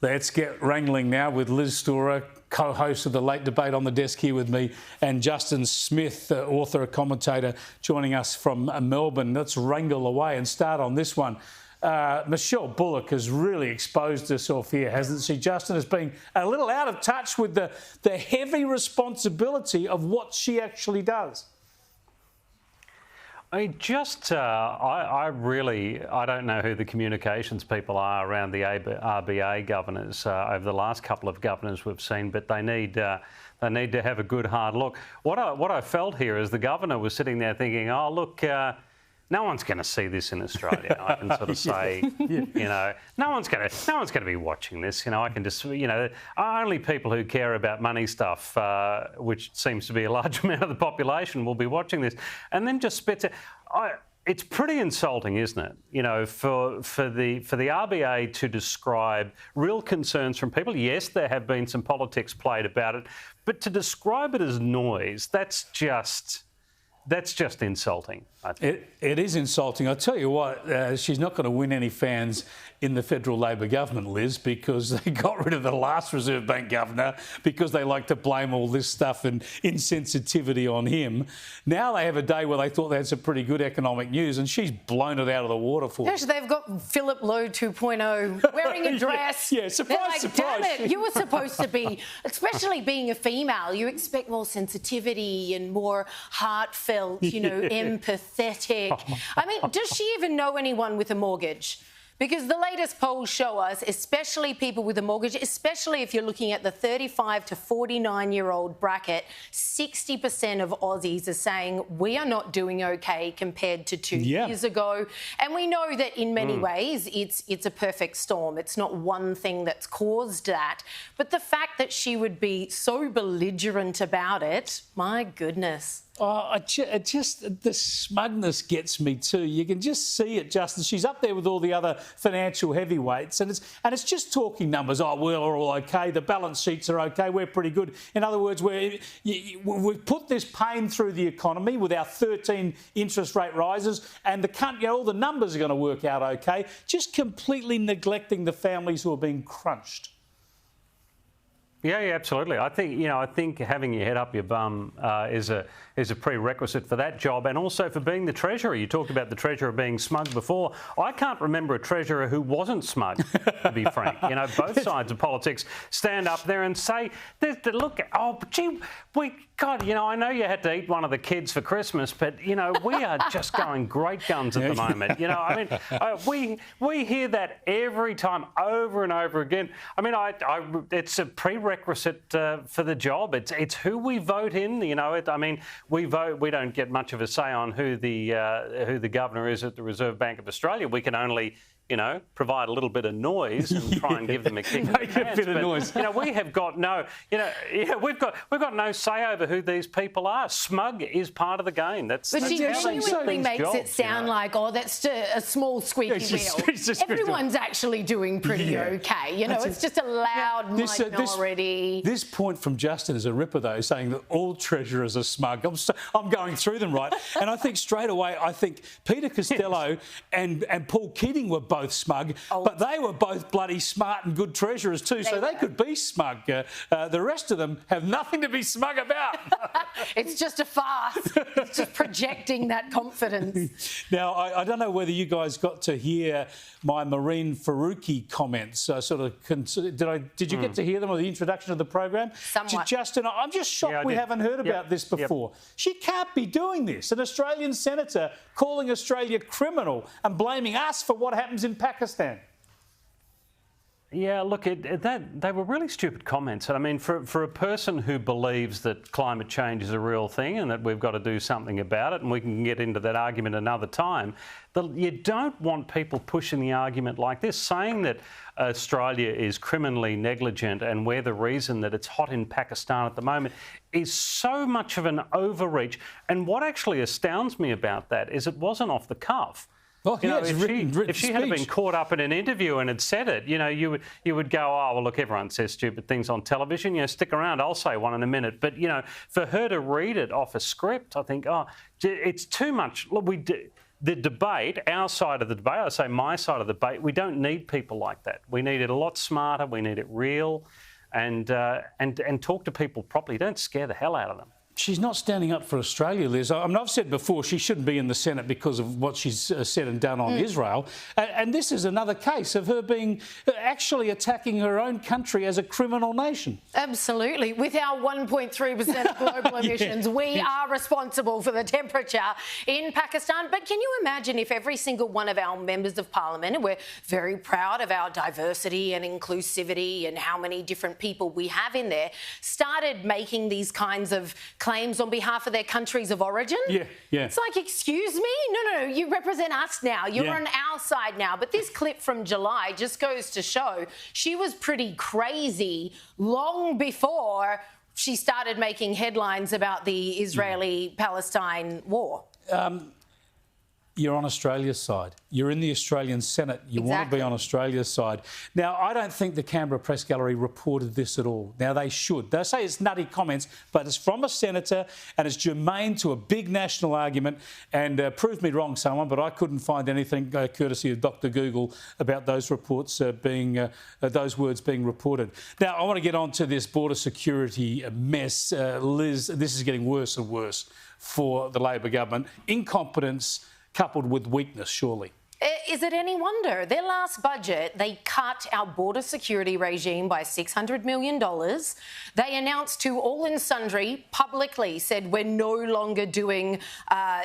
Let's get wrangling now with Liz Storer, co-host of the Late Debate, on the desk here with me, and Justin Smith, author and commentator, joining us from Melbourne. Let's wrangle away and start on this one. Michele Bullock has really exposed herself here, hasn't she? Justin has been a little out of touch with the heavy responsibility of what she actually does. I don't know who the communications people are around the RBA governors over the last couple of governors we've seen, but they need to have a good hard look. What I felt here is the governor was sitting there thinking, oh look, no one's going to see this in Australia. I can sort of say, you know, no one's going to be watching this. You know, I can just, you know, only people who care about money stuff, which seems to be a large amount of the population, will be watching this, and then just spits it. It's pretty insulting, isn't it? You know, for the RBA to describe real concerns from people. Yes, there have been some politics played about it, but to describe it as noise, that's just insulting, I think. It is insulting. I'll tell you what, she's not going to win any fans in the federal Labor government, Liz, because they got rid of the last Reserve Bank governor because they like to blame all this stuff and insensitivity on him. Now they have a day where they thought they had some pretty good economic news, and she's blown it out of the water for them. Actually, they've got Philip Lowe 2.0 wearing a dress. Yeah, surprise, like, surprise. Damn it, you were supposed to be, especially being a female, you expect more sensitivity and more heartfelt, you know, empathetic. I mean, does she even know anyone with a mortgage? Because the latest polls show us, especially people with a mortgage, especially if you're looking at the 35 to 49-year-old bracket, 60% of Aussies are saying we are not doing okay compared to 2 years ago. And we know that in many ways it's a perfect storm. It's not one thing that's caused that. But the fact that she would be so belligerent about it, my goodness. Oh, the smugness gets me too. You can just see it, Justin. She's up there with all the other financial heavyweights, and it's just talking numbers. Oh, we're all okay. The balance sheets are okay. We're pretty good. In other words, we've put this pain through the economy with our 13 interest rate rises, and all the numbers are going to work out okay. Just completely neglecting the families who are being crunched. Yeah, absolutely. I think having your head up your bum is a prerequisite for that job, and also for being the treasurer. You talked about the treasurer being smug before. I can't remember a treasurer who wasn't smug, to be frank. You know, both sides of politics stand up there and say, "Look, oh, gee, God, you know, I know you had to eat one of the kids for Christmas, but you know, we are just going great guns at the moment." You know, I mean, we hear that every time, over and over again. I mean, it's a prerequisite for the job. It's who we vote in. You know, we vote. We don't get much of a say on who the governor is at the Reserve Bank of Australia. We can only, you know, provide a little bit of noise and try and give them a kick in the pants. Of noise. You know, we have got we've got no say over who these people are. Smug is part of the game. But she genuinely makes it sound like, oh, that's a small squeaky wheel. Everyone's actually doing pretty okay. You know, it's just a loud minority. This point from Justin is a ripper, though, saying that all treasurers are smug. I'm going through them, right? And I think straight away, Peter Costello and Paul Keating were both smug, but they were both bloody smart and good treasurers too, so they could be smug. The rest of them have nothing to be smug about. It's just a farce. It's just projecting that confidence. Now, I don't know whether you guys got to hear my Marine Faruqi comments. Did you get to hear them or the introduction of the program? Somewhat. Justin, I'm just shocked we haven't heard about this before. She can't be doing this. An Australian senator calling Australia criminal and blaming us for what happens in Pakistan. Yeah, look, they were really stupid comments. I mean, for a person who believes that climate change is a real thing and that we've got to do something about it, and we can get into that argument another time, you don't want people pushing the argument like this, saying that Australia is criminally negligent and we're the reason that it's hot in Pakistan at the moment is so much of an overreach. And what actually astounds me about that is it wasn't off the cuff. Oh, you know, written if she had been caught up in an interview and had said it, you know, you would go, oh, well, look, everyone says stupid things on television. You know, stick around, I'll say one in a minute. But, you know, for her to read it off a script, I think, oh, it's too much. Look, the debate, our side of the debate, I say my side of the debate, we don't need people like that. We need it a lot smarter. We need it real, and talk to people properly. Don't scare the hell out of them. She's not standing up for Australia, Liz. I mean, I've said before she shouldn't be in the Senate because of what she's said and done on Israel. And this is another case of her being actually attacking her own country as a criminal nation. Absolutely. With our 1.3% of global emissions, we are responsible for the temperature in Pakistan. But can you imagine if every single one of our members of parliament, and we're very proud of our diversity and inclusivity and how many different people we have in there, started making these kinds of claims on behalf of their countries of origin? Yeah. It's like, excuse me? No, you represent us now. You're on our side now. But this clip from July just goes to show she was pretty crazy long before she started making headlines about the Israeli-Palestine war. You're on Australia's side. You're in the Australian Senate. You want to be on Australia's side. Now, I don't think the Canberra Press Gallery reported this at all. Now, they should. They say it's nutty comments, but it's from a senator and it's germane to a big national argument. And prove me wrong, someone, but I couldn't find anything courtesy of Dr. Google about those reports those words being reported. Now, I want to get on to this border security mess. Liz, this is getting worse and worse for the Labor government. Incompetence coupled with weakness, surely. Is it any wonder? Their last budget, they cut our border security regime by $600 million. They announced to all and sundry, publicly said we're no longer doing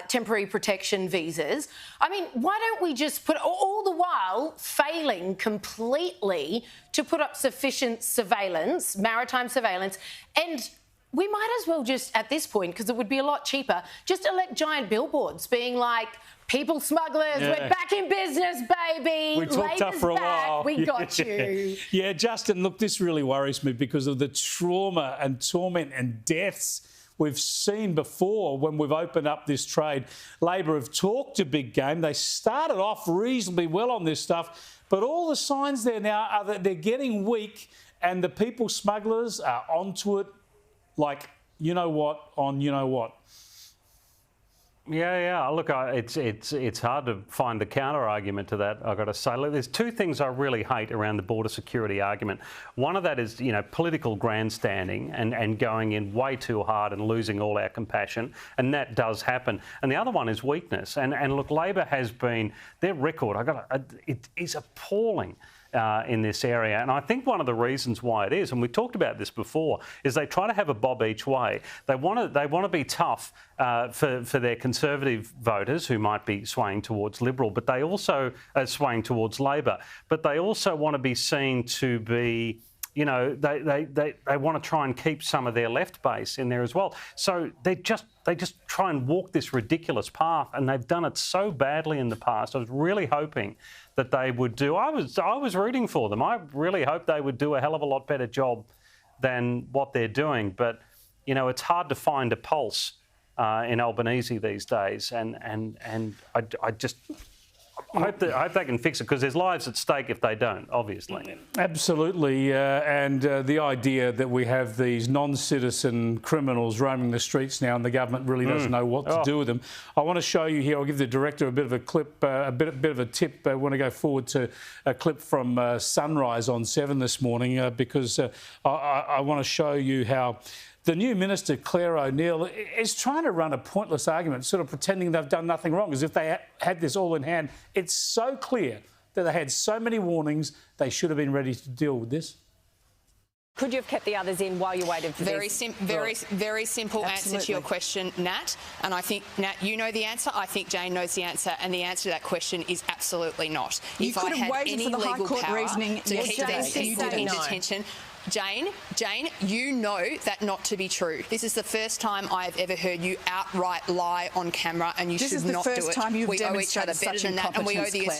temporary protection visas. I mean, why don't we just put, all the while failing completely to put up sufficient surveillance, maritime surveillance, and we might as well just, at this point, because it would be a lot cheaper, just elect giant billboards being like, people smugglers, we're back in business, baby. We talked tough for a while. We got you. Yeah, Justin, look, this really worries me because of the trauma and torment and deaths we've seen before when we've opened up this trade. Labor have talked a big game. They started off reasonably well on this stuff, but all the signs there now are that they're getting weak and the people smugglers are onto it like, you know what, on you know what. Yeah. Look, it's hard to find the counter argument to that, I've got to say. Look, there's two things I really hate around the border security argument. One of that is, political grandstanding and going in way too hard and losing all our compassion, and that does happen. And the other one is weakness. And look, Labor has been, their record, it is appalling. In this area. And I think one of the reasons why it is, and we talked about this before, is they try to have a bob each way. They want to be tough for their Conservative voters who might be swaying towards Liberal, but they also are swaying towards Labor. But they also want to be seen to be, they want to try and keep some of their left base in there as well. So they just try and walk this ridiculous path, and they've done it so badly in the past. I was really hoping that they would do. I was rooting for them. I really hoped they would do a hell of a lot better job than what they're doing. But it's hard to find a pulse in Albanese these days, and I hope they can fix it, because there's lives at stake if they don't, obviously. Absolutely. And the idea that we have these non-citizen criminals roaming the streets now and the government really doesn't know what to do with them. I want to show you here, I'll give the director a bit of a clip, a bit of a tip. I want to go forward to a clip from Sunrise on 7 this morning because I want to show you how the new minister, Claire O'Neill, is trying to run a pointless argument, sort of pretending they've done nothing wrong, as if they had this all in hand. It's so clear that they had so many warnings, they should have been ready to deal with this. Could you have kept the others in while you waited for very this? Very simple Absolutely. answer to your question, Nat. And I think, Nat, you know the answer. I think Jane knows the answer. And the answer to that question is absolutely not. You could have waited for the High Court reasoning to keep these people in detention. Jane, you know that not to be true. This is the first time I have ever heard you outright lie on camera, and you should not do it. This is the first time you've we owe each other demonstrated better such than that, and we owe the.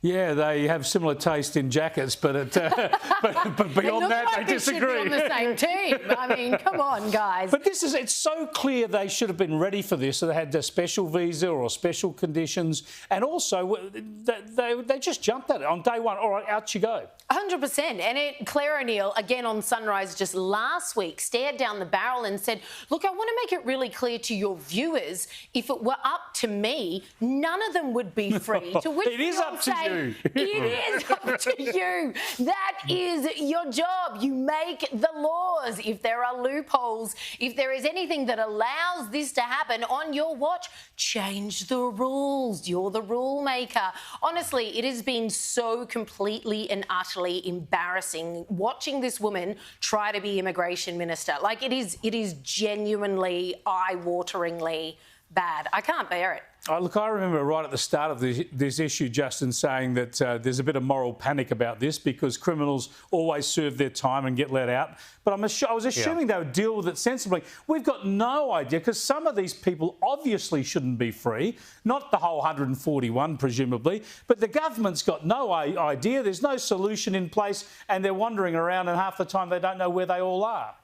Yeah, they have similar taste in jackets, but but beyond that, they disagree. Should be on the same team. I mean, come on, guys. But it's so clear they should have been ready for this. So they had a special visa or special conditions, and also they just jumped at it on day one. All right, out you go. 100%. And Claire O'Neill, again on Sunrise just last week, stared down the barrel and said, look, I want to make it really clear to your viewers, if it were up to me, none of them would be free. To which it is up to you. It is up to you. That is your job. You make the laws. If there are loopholes, if there is anything that allows this to happen on your watch, change the rules. You're the rule maker. Honestly, it has been so completely and utterly embarrassing watching this woman try to be immigration minister. Like, it is genuinely eye-wateringly bad. I can't bear it. Look, I remember right at the start of this issue, Justin, saying that there's a bit of moral panic about this because criminals always serve their time and get let out. But I was assuming they would deal with it sensibly. We've got no idea because some of these people obviously shouldn't be free, not the whole 141 presumably, but the government's got no idea. There's no solution in place and they're wandering around and half the time they don't know where they all are.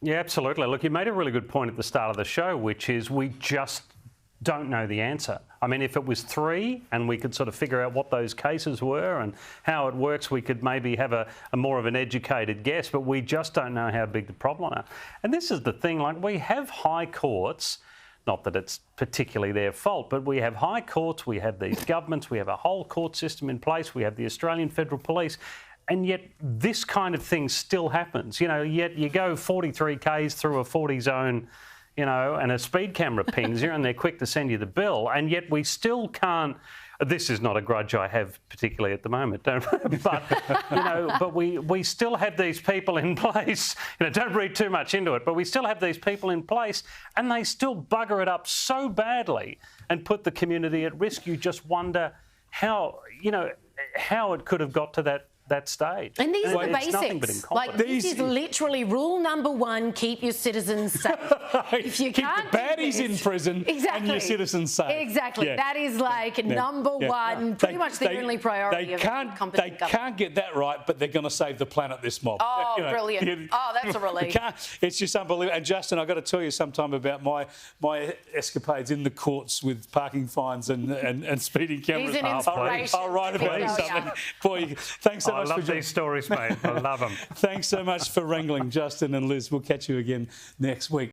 Yeah, absolutely. Look, you made a really good point at the start of the show, which is we just don't know the answer. I mean, if it was 3 and we could sort of figure out what those cases were and how it works, we could maybe have a more of an educated guess, but we just don't know how big the problem is. And this is the thing, like, we have high courts, not that it's particularly their fault, but we have high courts, we have these governments, we have a whole court system in place, we have the Australian Federal Police, and yet this kind of thing still happens. You know, yet you go 43 k's through a 40 zone, you know, and a speed camera pings you and they're quick to send you the bill, and yet we still can't. This is not a grudge I have particularly at the moment, but you know, but we still have these people in place. You know, don't read too much into it, but we still have these people in place, and they still bugger it up so badly and put the community at risk. You just wonder how, you know, how it could have got to that stage. And these are the basics. Like, this is literally rule number 1, keep your citizens safe. If you keep the baddies in prison and your citizens safe. Exactly. Yeah. That is like number 1, pretty much the only priority of competent government. They can't get that right, but they're going to save the planet, this mob. Oh, you know, brilliant. Oh, that's a relief. It's just unbelievable. And Justin, I've got to tell you sometime about my escapades in the courts with parking fines and speeding cameras. He's an inspiration. I'll write about it something. Boy, thanks so much. I love these stories, mate. I love them. Thanks so much for wrangling, Justin and Liz. We'll catch you again next week.